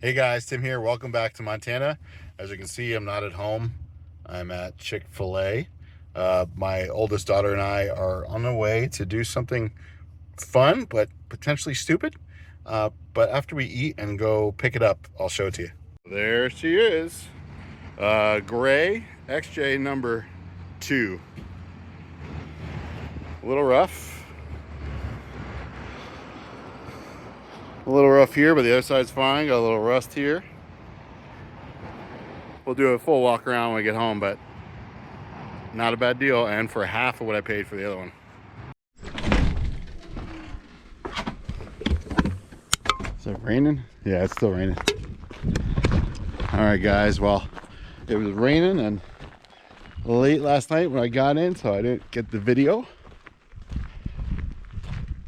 Hey guys, Tim here. Welcome back to Montana. As you can see, I'm not at home. I'm at Chick-fil-A. My oldest daughter and I are on the way to do something fun, but potentially stupid. But after we eat and go pick it up, I'll show it to you. There she is. Gray XJ number 2. A little rough. A little rough here, but the other side's fine. Got a little rust here. We'll do a full walk around when we get home, but not a bad deal, and for half of what I paid for the other one. Is it raining? Yeah, it's still raining. All right, guys. Well, it was raining and late last night when I got in, so I didn't get the video.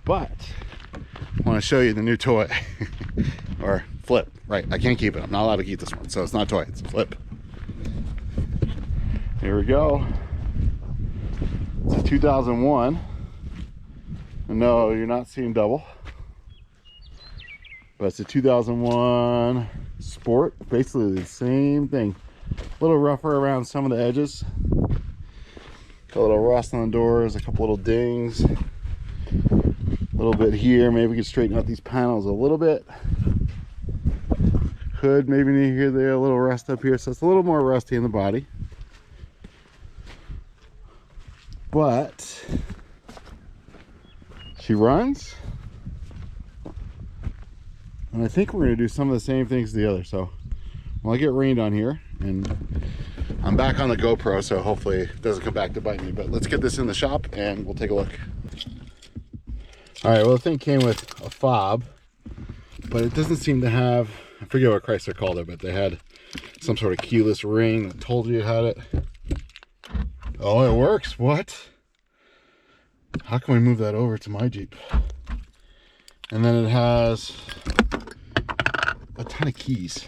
But I want to show you the new toy. Or flip, right? I can't keep it. I'm not allowed to keep this one, so it's not a toy, it's a flip. Here we go. It's a 2001. No, you're not seeing double, but it's a 2001 Sport. Basically the same thing. A little rougher around some of the edges. Got a little rust on the doors, a couple little dings. A little bit here. Maybe we could straighten out these panels a little bit. Could maybe need here, there, a little rust up here, so it's a little more rusty in the body. But she runs, and I think we're going to do some of the same things as the other. So well, I get rained on here, and I'm back on the GoPro, so hopefully it doesn't come back to bite me. But let's get this in the shop and we'll take a look. All right, well, the thing came with a fob, but it doesn't seem to have, I forget what Chrysler called it, but they had some sort of keyless ring that told you it had it. Oh, it works. What? How can we move that over to my Jeep? And then it has a ton of keys.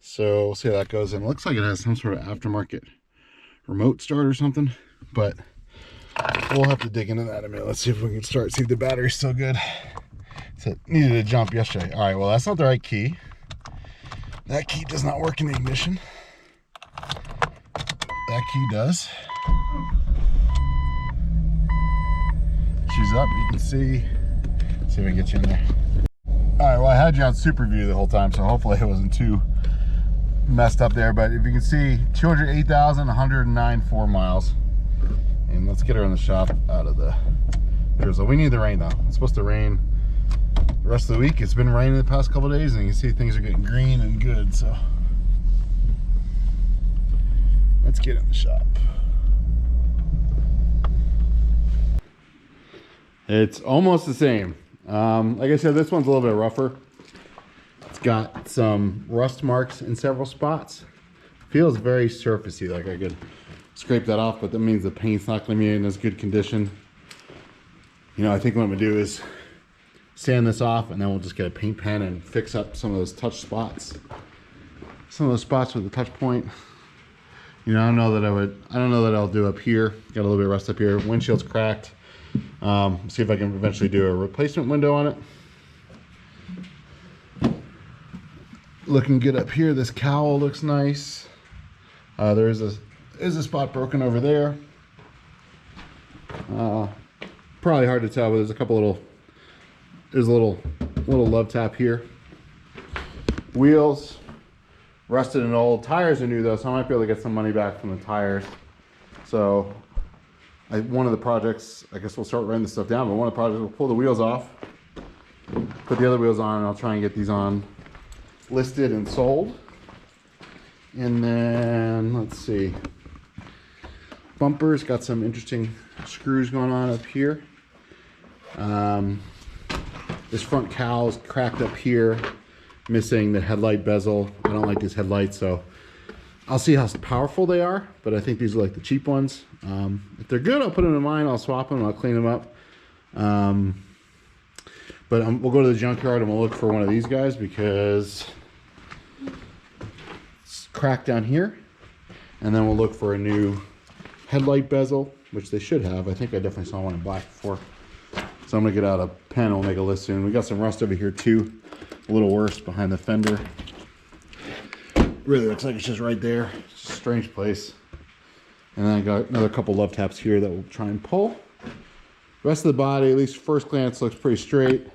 So we'll see how that goes. And it looks like it has some sort of aftermarket remote start or something, but we'll have to dig into that in a minute. Let's see if we can start, see if the battery's still good. So it needed to jump yesterday. All right, well, that's not the right key. That key does not work in the ignition. That key does. She's up, you can see. Let's see if we can get you in there. All right, well, I had you on super view the whole time, so hopefully it wasn't too messed up there. But if you can see, 208,109 miles. And let's get her in the shop out of the drizzle. We need the rain though. It's supposed to rain the rest of the week. It's been raining the past couple of days, and you can see things are getting green and good. So let's get in the shop. It's almost the same. Like I said, this one's a little bit rougher. It's got some rust marks in several spots. Feels very surfacey, like I could scrape that off, but that means the paint's not going to be in as good condition. You know, I think what I'm going to do is sand this off, and then we'll just get a paint pen and fix up some of those touch spots. Some of those spots with the touch point. You know, I don't know that I'll do up here. Got a little bit of rust up here. Windshield's cracked. See if I can eventually do a replacement window on it. Looking good up here. This cowl looks nice. There is a spot broken over there. Probably hard to tell, but there's a couple little, there's a little love tap here. Wheels rusted and old. Tires are new though, so I might be able to get some money back from the tires. So one of the projects, I guess we'll start writing this stuff down, but one of the projects, we'll pull the wheels off, put the other wheels on, and I'll try and get these on listed and sold. And then let's see, bumpers, got some interesting screws going on up here. This front cowl is cracked up here, missing the headlight bezel. I don't like these headlights, so I'll see how powerful they are, but I think these are like the cheap ones. If they're good, I'll put them in mine, I'll swap them, I'll clean them up. But we'll go to the junkyard and we'll look for one of these guys because it's cracked down here. And then we'll look for a new headlight bezel, which they should have. I think I definitely saw one in black before. So I'm gonna get out a pen and we'll make a list soon. We got some rust over here too. a little worse behind the fender. Really looks like it's just right there. It's just a strange place. And then I got another couple love taps here that we'll try and pull. The rest of the body, at least first glance, looks pretty straight.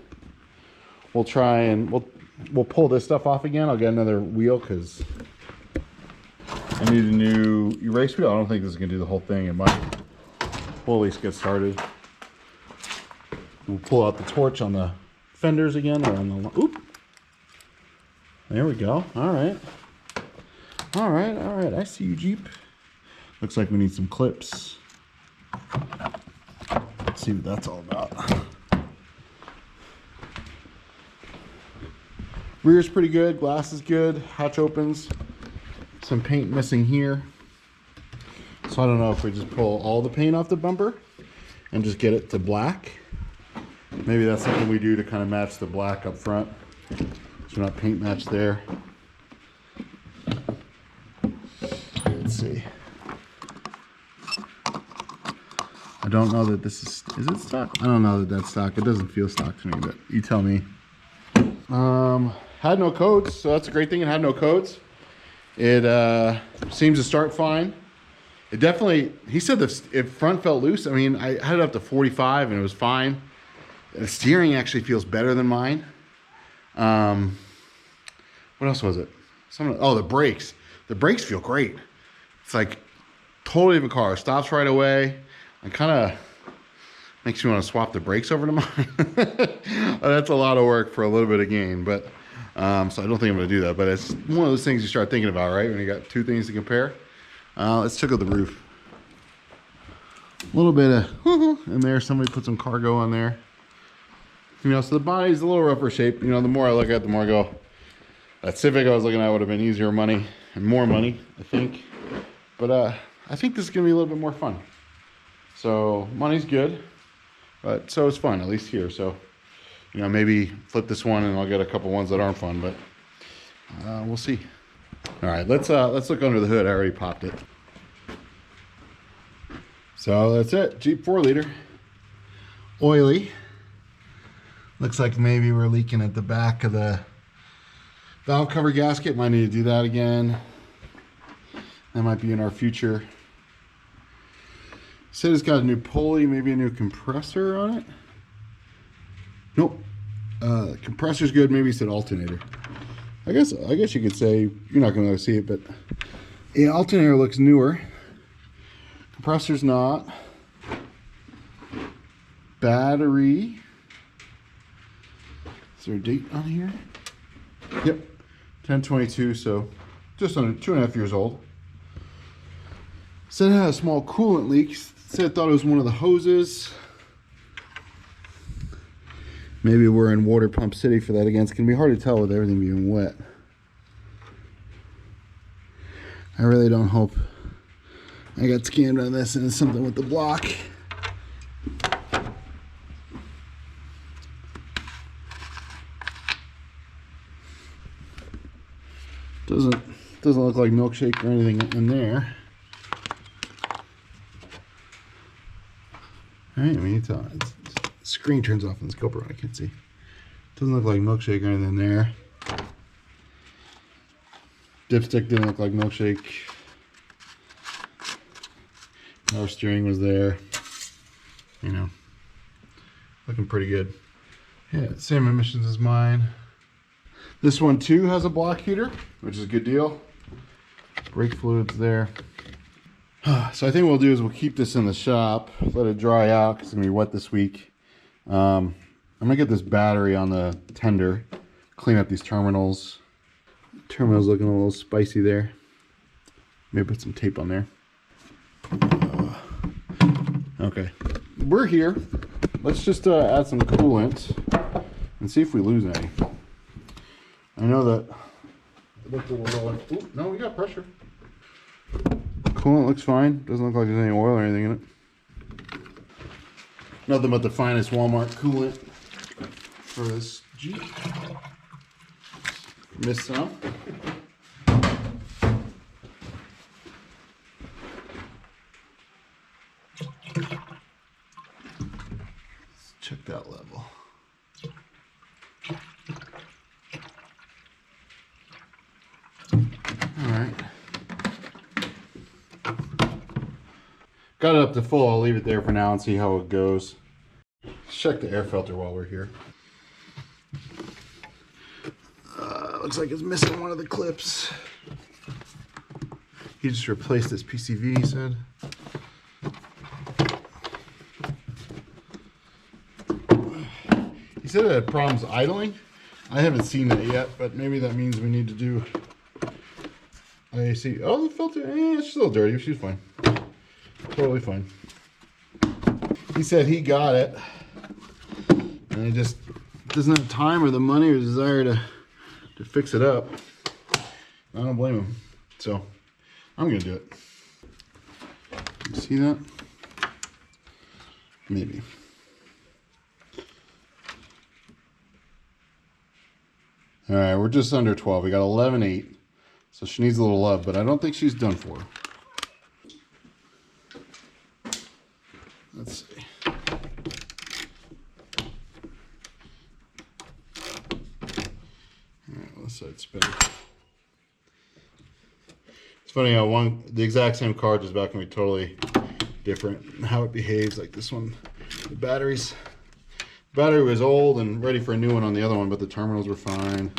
We'll try and we'll pull this stuff off again. I'll get another wheel because I need a new erase wheel. I don't think this is gonna do the whole thing. It might. We'll at least get started. We'll pull out the torch on the fenders again, or on the, oop. There we go. All right. All right, all right. I see you, Jeep. Looks like we need some clips. Let's see what that's all about. Rear's pretty good. Glass is good. Hatch opens. Some paint missing here. So I don't know if we just pull all the paint off the bumper and just get it to black. Maybe that's something we do to kind of match the black up front. So we're not paint matched there. Let's see. I don't know that this is it stock? I don't know that that's stock. It doesn't feel stock to me, but you tell me. Had no codes, so that's a great thing. It had no codes. It seems to start fine. It definitely, he said the front felt loose. I mean, I had it up to 45 and it was fine. The steering actually feels better than mine. What else was it? Oh, the brakes. The brakes feel great. It's like totally different car. It stops right away. It kind of makes me want to swap the brakes over to mine. That's a lot of work for a little bit of gain, but so I don't think I'm going to do that. But it's one of those things you start thinking about, right? When you got two things to compare. Let's check out the roof. A little bit of in there. Somebody put some cargo on there. You know, so the body's a little rougher shape. You know, the more I look at it, the more I go, that Civic I was looking at would have been easier money and more money, I think. But I think this is going to be a little bit more fun. So money's good, but so is fun, at least here. So, you know, maybe flip this one and I'll get a couple ones that aren't fun, but we'll see. All right, let's look under the hood. I already popped it. So that's it. Jeep 4-liter. Oily. Looks like maybe we're leaking at the back of the valve cover gasket. Might need to do that again. That might be in our future. Said it's got a new pulley, maybe a new compressor on it. Nope. Compressor's good. Maybe it's an alternator. I guess you could say, you're not going to see it, but the alternator looks newer. Compressor's not. Battery. Is there a date on here? Yep. 1022, so just under 2.5 years old. Said it had a small coolant leak. Said it thought it was one of the hoses. Maybe we're in water pump city for that again. It's going to be hard to tell with everything being wet. I really don't hope I got scammed on this and it's something with the block. Doesn't look like milkshake or anything in there. All right, I mean, the screen turns off on the GoPro. I can't see. Doesn't look like milkshake or anything there. Dipstick didn't look like milkshake. Power steering was there. You know, looking pretty good. Yeah, same emissions as mine. This one too has a block heater, which is a good deal. Brake fluid's there. So I think what we'll do is we'll keep this in the shop, let it dry out because it's gonna be wet this week. I'm gonna get this battery on the tender, clean up these terminals. Terminal's looking a little spicy there. Maybe put some tape on there. Okay, we're here. Let's just add some coolant and see if we lose any. I know that it looked a little low. Ooh, no, we got pressure. Coolant looks fine. Doesn't look like there's any oil or anything in it. Nothing but the finest Walmart coolant for this Jeep. Missed some. Let's check that level. Got it up to full. I'll leave it there for now and see how it goes. Let's check the air filter while we're here. Looks like it's missing one of the clips. He just replaced this PCV, he said. He said it had problems idling. I haven't seen it yet, but maybe that means we need to do IAC. Oh, the filter, it's still dirty. She's fine. Totally fine. He said he got it, and he just doesn't have time or the money or desire to fix it up. I don't blame him. So I'm gonna do it. You see that? Maybe. All right, we're just under 12. We got 11.8, so she needs a little love, but I don't think she's done for. Let's see. All right, let's side spin. It's funny how the exact same card is about can be totally different in how it behaves. Like this one, the battery was old and ready for a new one on the other one, but the terminals were fine.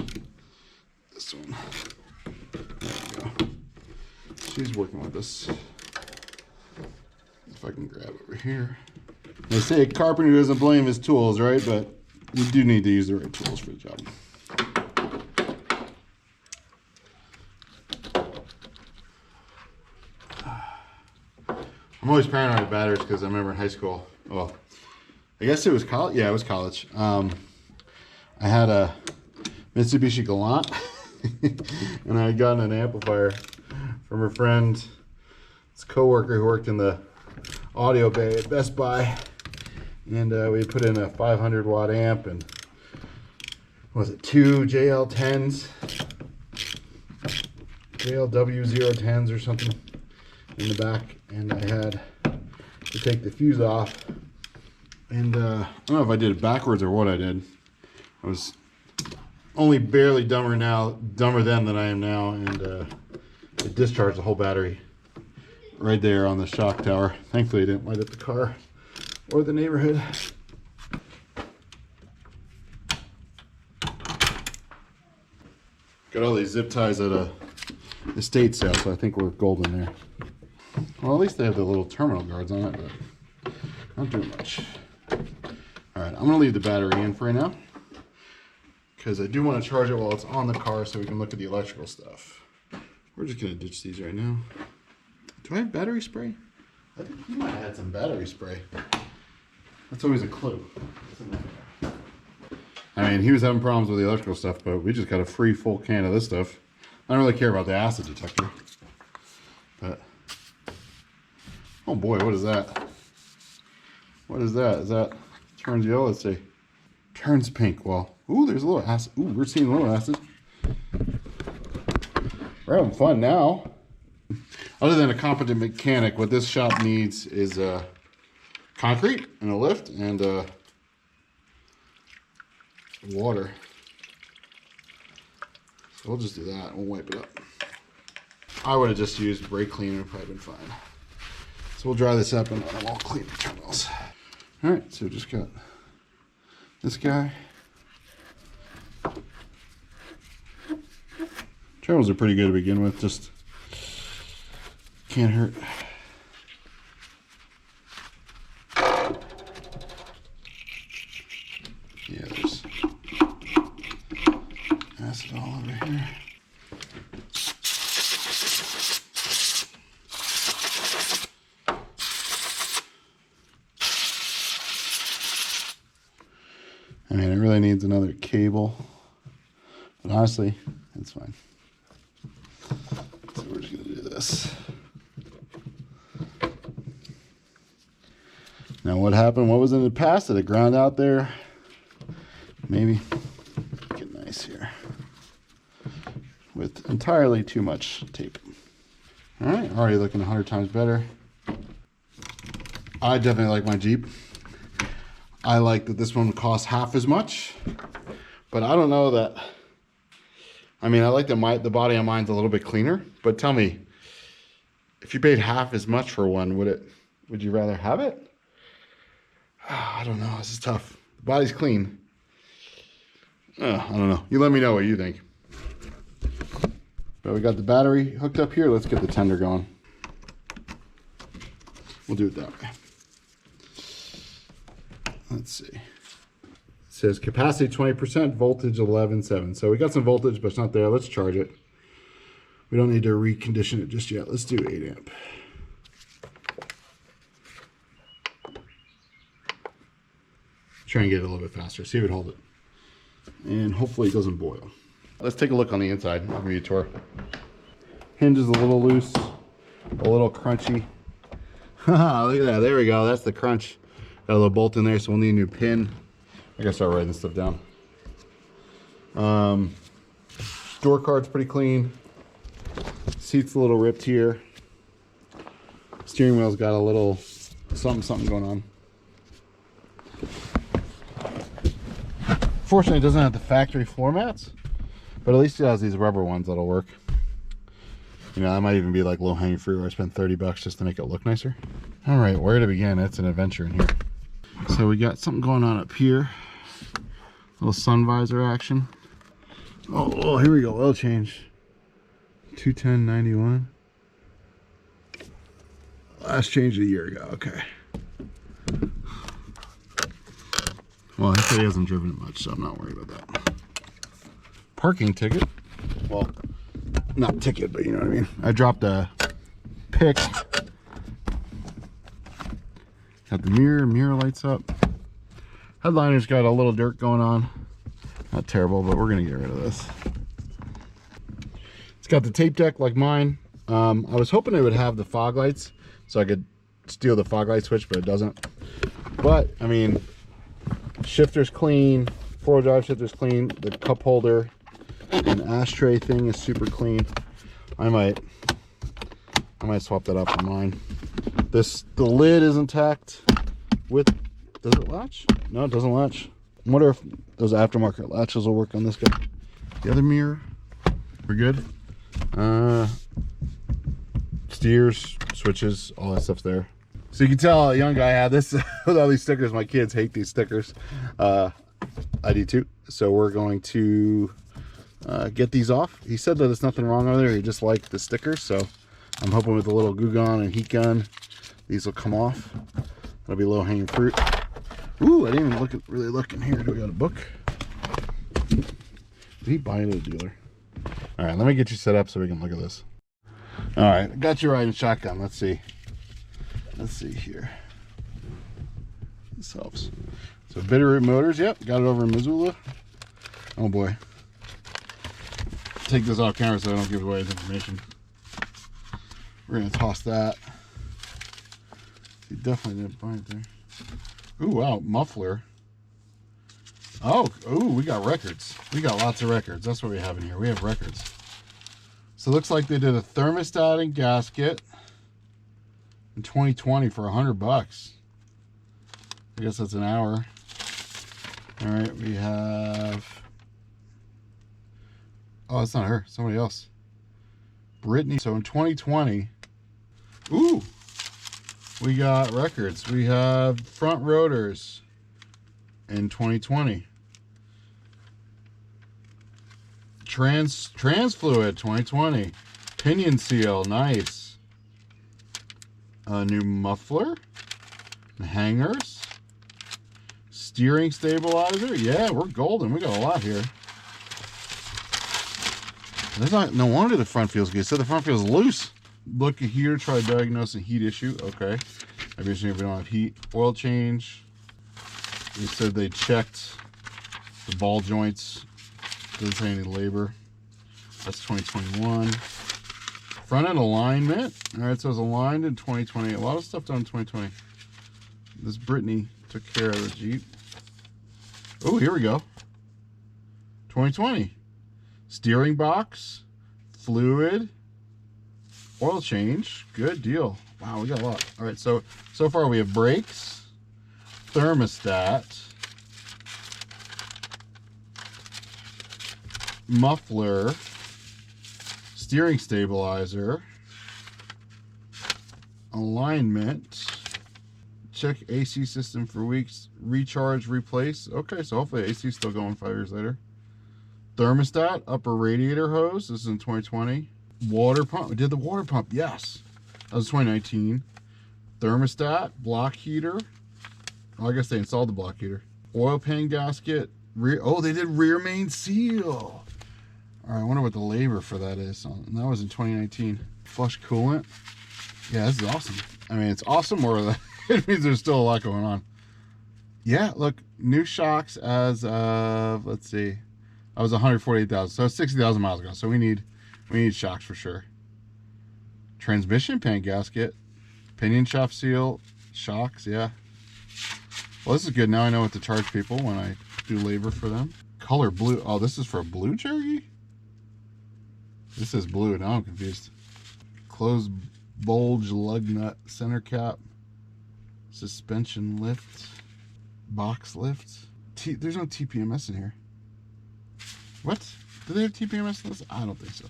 This one, there we go. She's working with us. If I can grab over here. They say a carpenter doesn't blame his tools, right? But you do need to use the right tools for the job. I'm always paranoid with batteries because I remember in high school, well, I guess it was college. Yeah, it was college. I had a Mitsubishi Galant, and I had gotten an amplifier from a friend, his coworker who worked in the audio bay at Best Buy, and we put in a 500 watt amp and was it 2 JL10s, JLW010s or something in the back, and I had to take the fuse off. And I don't know if I did it backwards or what I did. I was only barely dumber then than I am now, and it discharged the whole battery right there on the shock tower. Thankfully, it didn't light up the car or the neighborhood. Got all these zip ties at a estate sale, so I think we're golden there. Well, at least they have the little terminal guards on it, but not doing much. All right, I'm gonna leave the battery in for right now because I do want to charge it while it's on the car so we can look at the electrical stuff. We're just gonna ditch these right now. Do I have battery spray? I think he might have had some battery spray. That's always a clue. I mean, he was having problems with the electrical stuff, but we just got a free full can of this stuff. I don't really care about the acid detector, but oh boy, what is that? What is that? Is that turns yellow? Let's see. Turns pink. Well, ooh, there's a little acid. Ooh, we're seeing a little acid. We're having fun now. Other than a competent mechanic, what this shop needs is concrete and a lift and water. So we'll just do that. We'll wipe it up. I would have just used brake cleaner, probably been fine. So we'll dry this up and I'll clean the terminals. All right, so just got this guy. Terminals are pretty good to begin with, just can't hurt. Yeah, there's acid all over here. I mean, it really needs another cable, but honestly, it's fine. So we're just gonna do this. Now what happened? What was in the past? Did it ground out there? Maybe. Get nice here. With entirely too much tape. All right, already looking 100 times better. I definitely like my Jeep. I like that this one costs half as much, but I don't know that. I mean, I like that the body on mine's a little bit cleaner, but tell me, if you paid half as much for one, would it Would you rather have it? I don't know. This is tough. The body's clean. I don't know. You let me know what you think. But we got the battery hooked up here. Let's get the tender going. We'll do it that way. Let's see. It says capacity 20%, voltage 11.7. So we got some voltage, but it's not there. Let's charge it. We don't need to recondition it just yet. Let's do 8 amp. Try and get it a little bit faster. See if it holds it. And hopefully it doesn't boil. Let's take a look on the inside. I'll give you a tour. Hinge is a little loose, a little crunchy. Look at that. There we go. That's the crunch. Got a little bolt in there, so we'll need a new pin. I gotta start writing this stuff down. Door card's pretty clean. Seat's a little ripped here. Steering wheel's got a little something going on. Fortunately, it doesn't have the factory floor mats, but at least it has these rubber ones that'll work. You know, that might even be like low-hanging fruit where I spent 30 bucks just to make it look nicer. All right, where to begin? It's an adventure in here. So we got something going on up here. Little sun visor action. Oh, here we go. Oil change. 210.91. Last changed a year ago. Okay. Well, he said he hasn't driven it much, so I'm not worried about that. Parking ticket. Well, not ticket, but you know what I mean. I dropped a pick. Got the mirror lights up. Headliner's got a little dirt going on. Not terrible, but we're gonna get rid of this. It's got the tape deck like mine. I was hoping it would have the fog lights so I could steal the fog light switch, but it doesn't. But, I mean, shifter's clean, four-wheel drive shifter's clean, the cup holder and ashtray thing is super clean. I might swap that out for mine. The lid is intact with, does it latch? No, it doesn't latch. I wonder if those aftermarket latches will work on this guy. The other mirror, we're good. Steers, switches, all that stuff's there. So you can tell a young guy had this with all these stickers. My kids hate these stickers. I do too. So we're going to get these off. He said that there's nothing wrong with it. He just liked the stickers. So I'm hoping with a little glue gun and heat gun, these will come off. That'll be low hanging fruit. Ooh, I didn't even really look in here. Do we got a book? Did he buy it at a dealer? All right, let me get you set up so we can look at this. All right, got you riding shotgun. Let's see. Let's see here. This helps. So Bitterroot Motors, yep, got it over in Missoula. Oh boy. Take this off camera so I don't give away his information. We're gonna toss that. He definitely didn't buy it there. Ooh, wow, muffler. Oh, ooh, we got records. We got lots of records. That's what we have in here. We have records. So it looks like they did a thermostat and gasket in 2020 for 100 bucks. I guess that's an hour. All right, we have, oh, it's not her, somebody else. Brittany. So in 2020, ooh, we got records. We have front rotors in 2020. Trans fluid 2020. Pinion seal, nice. A new muffler, hangers, steering stabilizer. Yeah, we're golden. We got a lot here. There's not, no wonder the front feels good. So the front feels loose. Look at here, try to diagnose a heat issue. Okay. Maybe we don't have heat. Oil change. They said they checked the ball joints. Doesn't say any labor. That's 2021. Front end alignment. All right, so it's aligned in 2020. A lot of stuff done in 2020. This Brittany took care of the Jeep. Oh, here we go. 2020. Steering box, fluid, oil change. Good deal. Wow, we got a lot. All right, so far we have brakes, thermostat, muffler, steering stabilizer, alignment, check AC system for weeks. Recharge, replace. Okay, so hopefully AC is still going 5 years later. Thermostat, upper radiator hose. This is in 2020. Water pump. We did the water pump. Yes. That was 2019. Thermostat, block heater. Oh, I guess they installed the block heater. Oil pan gasket. Oh, they did rear main seal. All right, I wonder what the labor for that is. And that was in 2019. Flush coolant. Yeah, this is awesome. I mean, it's awesome, or it means there's still a lot going on. Yeah, look, new shocks as of, let's see, I was 148,000, so 60,000 miles ago. So we need shocks for sure. Transmission pan gasket, pinion shaft seal, shocks. Yeah. Well, this is good. Now I know what to charge people when I do labor for them. Color blue. Oh, this is for a blue Cherokee? This is blue. Now I'm confused. Closed bulge lug nut center cap. Suspension lift. Box lift. There's no TPMS in here. What? Do they have TPMS in this? I don't think so.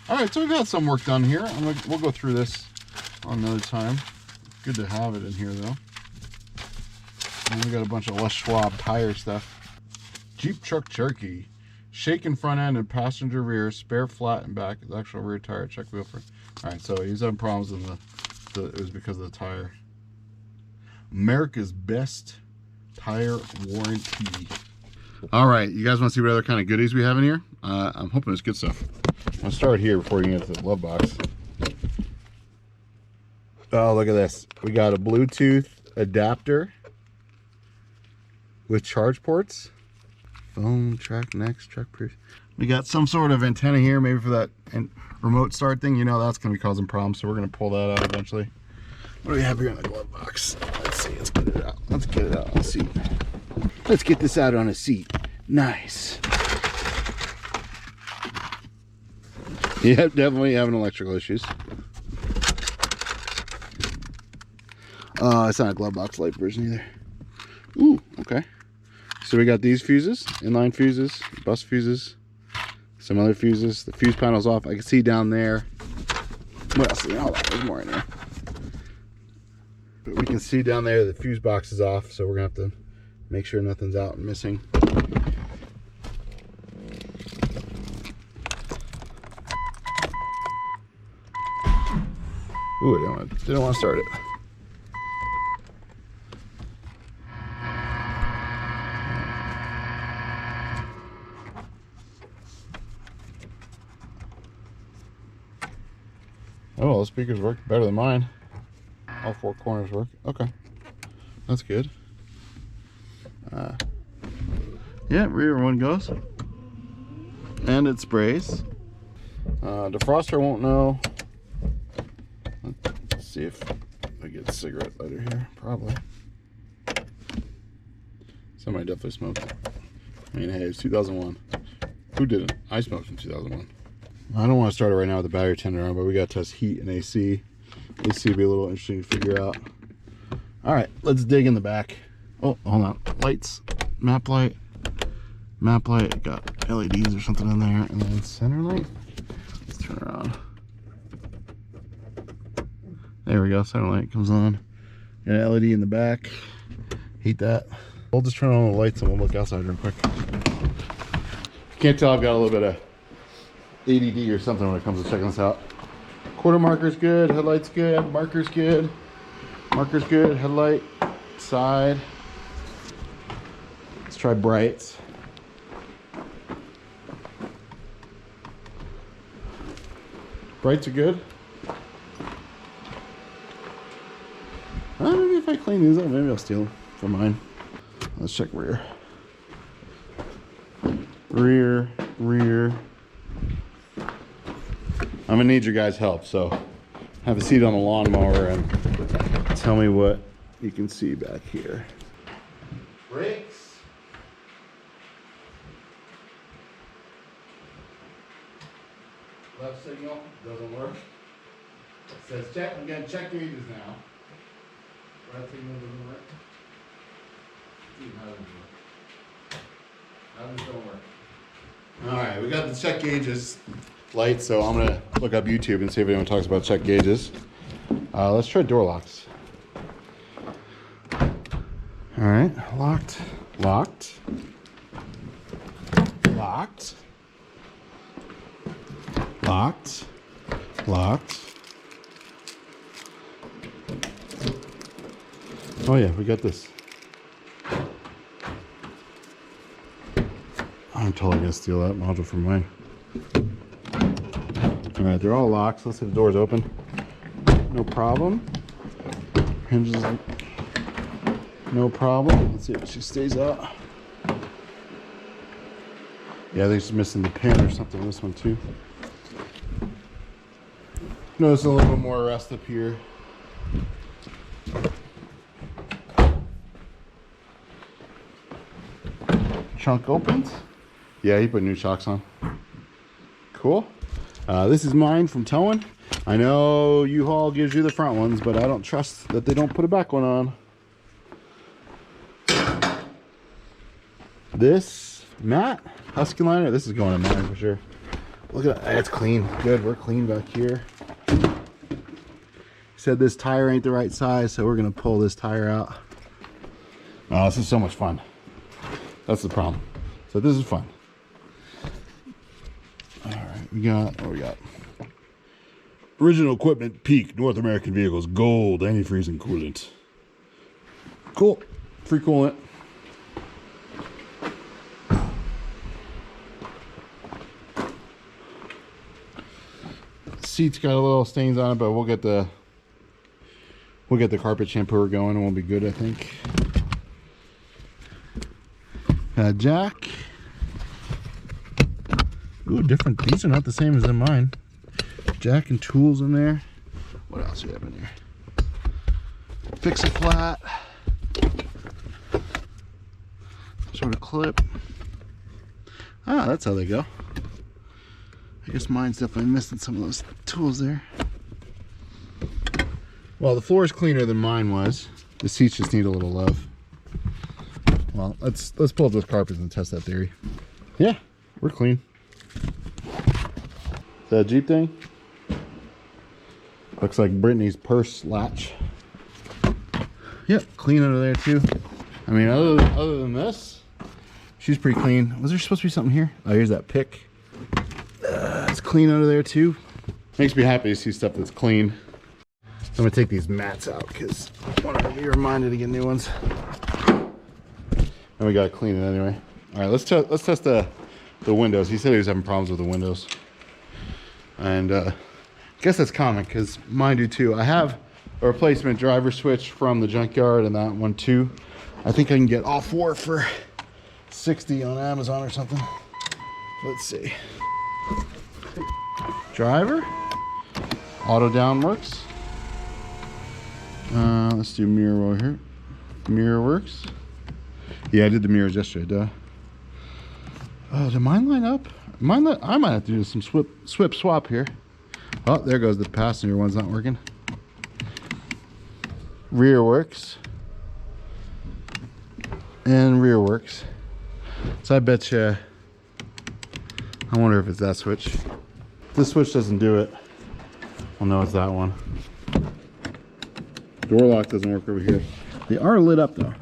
All right, so we've got some work done here. We'll go through this on another time. Good to have it in here, though. And we got a bunch of Les Schwab tire stuff. Jeep Truck Cherokee. Shaken front end and passenger rear. Spare flat and back. Actual rear tire. Check wheel for. All right, so he's having problems in it was because of the tire. America's best tire warranty. All right, you guys want to see what other kind of goodies we have in here? I'm hoping it's good stuff. I'll start here before we get to the glove box. Oh, look at this. We got a Bluetooth adapter with charge ports. Phone, track, next, truck proof. We got some sort of antenna here, maybe for that remote start thing. You know that's going to be causing problems, so we're going to pull that out eventually. What do we have here in the glove box? Let's see. Let's get it out. Let's get it out on a seat. Let's get this out on a seat. Nice. Yep, definitely having electrical issues. It's not a glove box light version either. Ooh, okay. So we got these fuses, inline fuses, bus fuses, some other fuses. The fuse panel's off. I can see down there. What else? Hold on, there's more in there. But we can see down there the fuse box is off, so we're gonna have to make sure nothing's out and missing. Ooh, I didn't want to start it. Oh, the speakers work better than mine. All four corners work. Okay, that's good. Yeah, rear one goes. And it sprays. Defroster won't know. Let's see if I get a cigarette lighter here. Probably. Somebody definitely smoked. I mean, hey, it's 2001. Who didn't? I smoked in 2001. I don't want to start it right now with the battery tender on, but we got to test heat and AC. AC will be a little interesting to figure out. All right, let's dig in the back. Oh, hold on. Lights. Map light. Map light. Got LEDs or something in there. And then center light. Let's turn it on. There we go. Center light comes on. Got an LED in the back. Hate that. We'll just turn on the lights and we'll look outside real quick. Can't tell, I've got a little bit of ADD or something when it comes to checking this out. Quarter marker's good, headlight's good, marker's good, marker's good, headlight, side. Let's try brights. Brights are good. Maybe if I clean these up, maybe I'll steal them for mine. Let's check rear. Rear. I'm gonna need your guys' help, so have a seat on the lawnmower and tell me what you can see back here. Brakes. Left signal doesn't work. It says check. I'm getting check gauges now. Right signal doesn't work. How does it work? All right, we got the check gauges light, so I'm gonna look up YouTube and see if anyone talks about check gauges. Let's try door locks. All right, locked, locked, locked, locked, locked. Oh yeah, we got this. I'm totally gonna steal that module from mine. All right, they're all locked. So let's see if the door's open. No problem. Hinges, no problem. Let's see if she stays out. Yeah, I think she's missing the pin or something on this one too. Notice a little bit more rust up here. Trunk opens. Yeah, he put new shocks on. Cool. This is mine from towing. I know U-Haul gives you the front ones, but I don't trust that they don't put a back one on. This mat, Husky liner, this is going in mine for sure. Look at that, it's clean. Good, we're clean back here. Said this tire ain't the right size, so we're gonna pull this tire out. Oh, this is so much fun. That's the problem. So this is fun. All right, we got, what we got? Original equipment, Peak, North American vehicles, gold, antifreeze and coolant. Cool, free coolant. Seat's got a little stains on it, but we'll get the carpet shampooer going and we'll be good, I think. Jack. Ooh, different. These are not the same as in mine. Jack and tools in there. What else do we have in here? Fix a flat. Sort of clip. Ah, that's how they go. I guess mine's definitely missing some of those tools there. Well, the floor is cleaner than mine was. The seats just need a little love. Well, let's pull up those carpets and test that theory. Yeah, we're clean. Is that a Jeep thing? Looks like Brittany's purse latch. Yep, clean under there too. I mean, other than this, she's pretty clean. Was there supposed to be something here? Oh, here's that pick. It's clean under there too. Makes me happy to see stuff that's clean. I'm gonna take these mats out because I want to be reminded to get new ones. And we gotta clean it anyway. All right, let's test the windows. He said he was having problems with the windows, and I guess that's common because mine do too. I have a replacement driver switch from the junkyard and that one too. I think I can get all four for 60 on Amazon or something. Let's see. Driver, auto down works. Let's do mirror over here. Mirror works. Yeah, I did the mirrors yesterday, duh. Oh, did mine line up? I might have to do some swap here. Oh, there goes the passenger one's not working. Rear works. And rear works. So I bet you, I wonder if it's that switch. If this switch doesn't do it, we'll know it's that one. Door lock doesn't work over here. They are lit up though.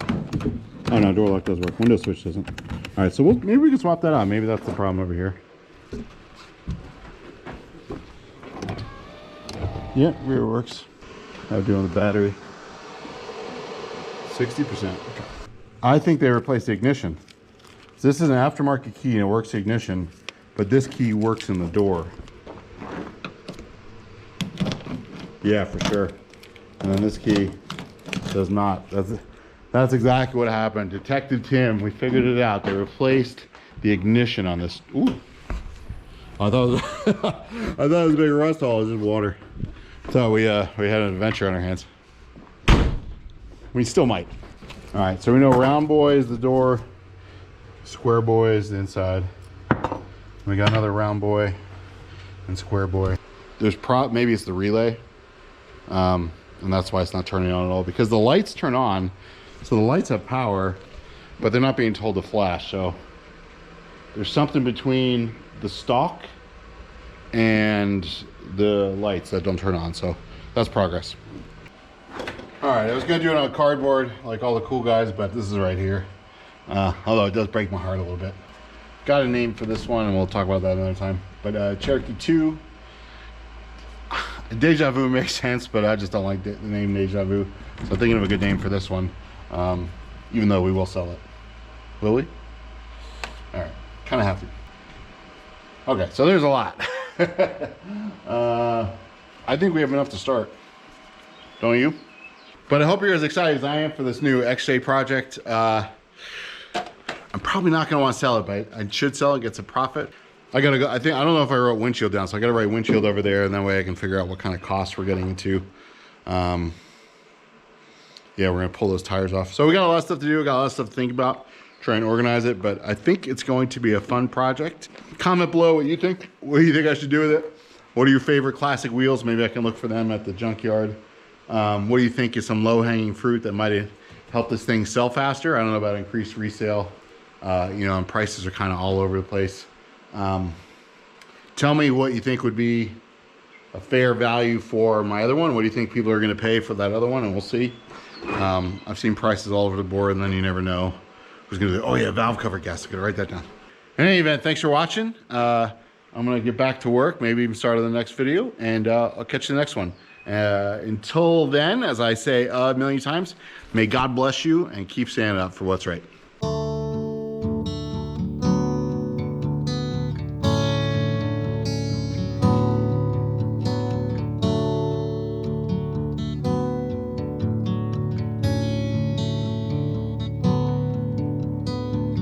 Oh no, door lock does work. Window switch doesn't. All right, so maybe we can swap that out. Maybe that's the problem over here. Yeah, rear works. How to do on the battery? 60%. I think they replaced the ignition. So this is an aftermarket key and it works the ignition, but this key works in the door. Yeah, for sure. And then this key does not. That's exactly what happened. Detective Tim, we figured it out. They replaced the ignition on this. Ooh. I thought it was, I thought it was a big rust hole. It was just water. So we had an adventure on our hands. We still might. All right, so we know round boy is the door, square boy is the inside. We got another round boy and square boy. There's maybe it's the relay. And that's why it's not turning on at all, because the lights turn on. So the lights have power, but they're not being told to flash. So there's something between the stalk and the lights that don't turn on. So that's progress. All right, I was gonna do it on cardboard like all the cool guys, but this is right here. Although it does break my heart a little bit. Got a name for this one, and we'll talk about that another time. But Cherokee 2, Deja Vu makes sense, but I just don't like the name Deja Vu. So I'm thinking of a good name for this one, even though we will sell it. Will we? All right, kind of have to. Okay, so there's a lot. I think we have enough to start. Don't you? But I hope you're as excited as I am for this new XJ project. I'm probably not gonna want to sell it, but I should sell it, get some profit. I gotta go, I don't know if I wrote windshield down, so I gotta write windshield over there, and that way I can figure out what kind of costs we're getting into. Yeah, we're gonna pull those tires off. So we got a lot of stuff to do, we got a lot of stuff to think about, try and organize it, but I think it's going to be a fun project. Comment below what you think. What do you think I should do with it? What are your favorite classic wheels? Maybe I can look for them at the junkyard. What do you think is some low-hanging fruit that might help this thing sell faster? I don't know about increased resale. You know, and prices are kind of all over the place. Tell me what you think would be a fair value for my other one. What do you think people are going to pay for that other one? And we'll see. I've seen prices all over the board, and then you never know who's going to do. Oh yeah, valve cover gas. I'm going to write that down. In any event, thanks for watching. I'm going to get back to work, maybe even start on the next video, and I'll catch you in the next one. Until then, as I say a million times, may God bless you and keep standing up for what's right.